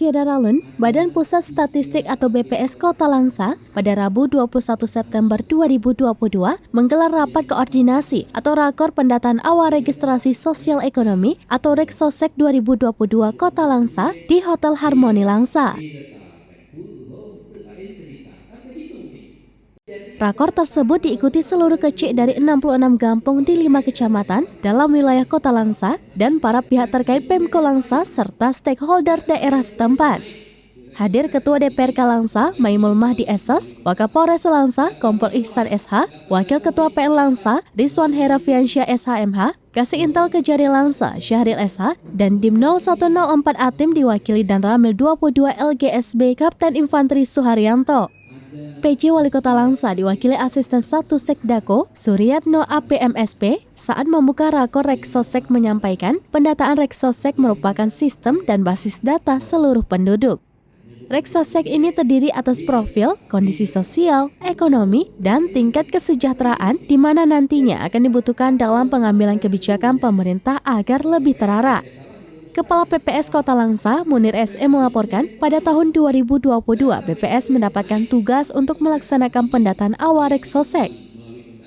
Syedaralun, Badan Pusat Statistik atau BPS Kota Langsa, pada Rabu 21 September 2022 menggelar rapat koordinasi atau rakor pendataan awal registrasi sosial ekonomi atau Reksosek 2022 Kota Langsa di Hotel Harmoni Langsa. Rakor tersebut diikuti seluruh kecik dari 66 kampung di 5 kecamatan dalam wilayah Kota Langsa dan para pihak terkait Pemko Langsa serta stakeholder daerah setempat. Hadir Ketua DPRK Langsa, Maimul Mahdi SOS, Wakapolres Langsa, Kompol Ihsan SH, Wakil Ketua PN Langsa, Rizwan Herafiansyah SHMH, Kasih Intel Kejari Langsa, Syahril SH, dan Dim 0104 Atim diwakili dan Ramil 22 LGSB Kapten Infanteri Suharyanto. PJ Wali Kota Langsa diwakili Asisten 1 Sekdako, Suryatno APMSP, saat membuka rakor Reksosek menyampaikan pendataan Reksosek merupakan sistem dan basis data seluruh penduduk. Reksosek ini terdiri atas profil, kondisi sosial, ekonomi, dan tingkat kesejahteraan di mana nantinya akan dibutuhkan dalam pengambilan kebijakan pemerintah agar lebih terarah. Kepala PPS Kota Langsa, Munir SE melaporkan pada tahun 2022 BPS mendapatkan tugas untuk melaksanakan pendataan awal Reksosek,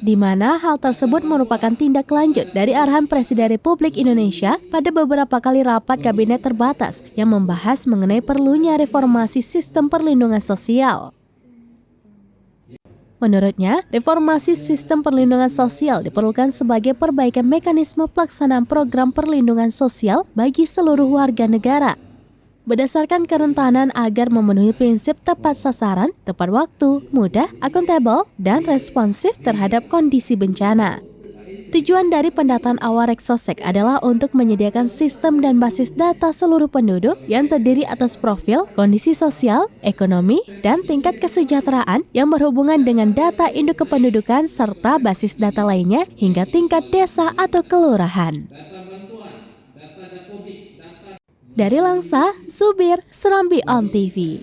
di mana hal tersebut merupakan tindak lanjut dari arahan Presiden Republik Indonesia pada beberapa kali rapat kabinet terbatas yang membahas mengenai perlunya reformasi sistem perlindungan sosial. Menurutnya, reformasi sistem perlindungan sosial diperlukan sebagai perbaikan mekanisme pelaksanaan program perlindungan sosial bagi seluruh warga negara, berdasarkan kerentanan agar memenuhi prinsip tepat sasaran, tepat waktu, mudah, akuntabel, dan responsif terhadap kondisi bencana. Tujuan dari pendataan awal Reksosek adalah untuk menyediakan sistem dan basis data seluruh penduduk yang terdiri atas profil, kondisi sosial, ekonomi, dan tingkat kesejahteraan yang berhubungan dengan data induk kependudukan serta basis data lainnya hingga tingkat desa atau kelurahan. Dari Langsa, Subir, Serambi On TV.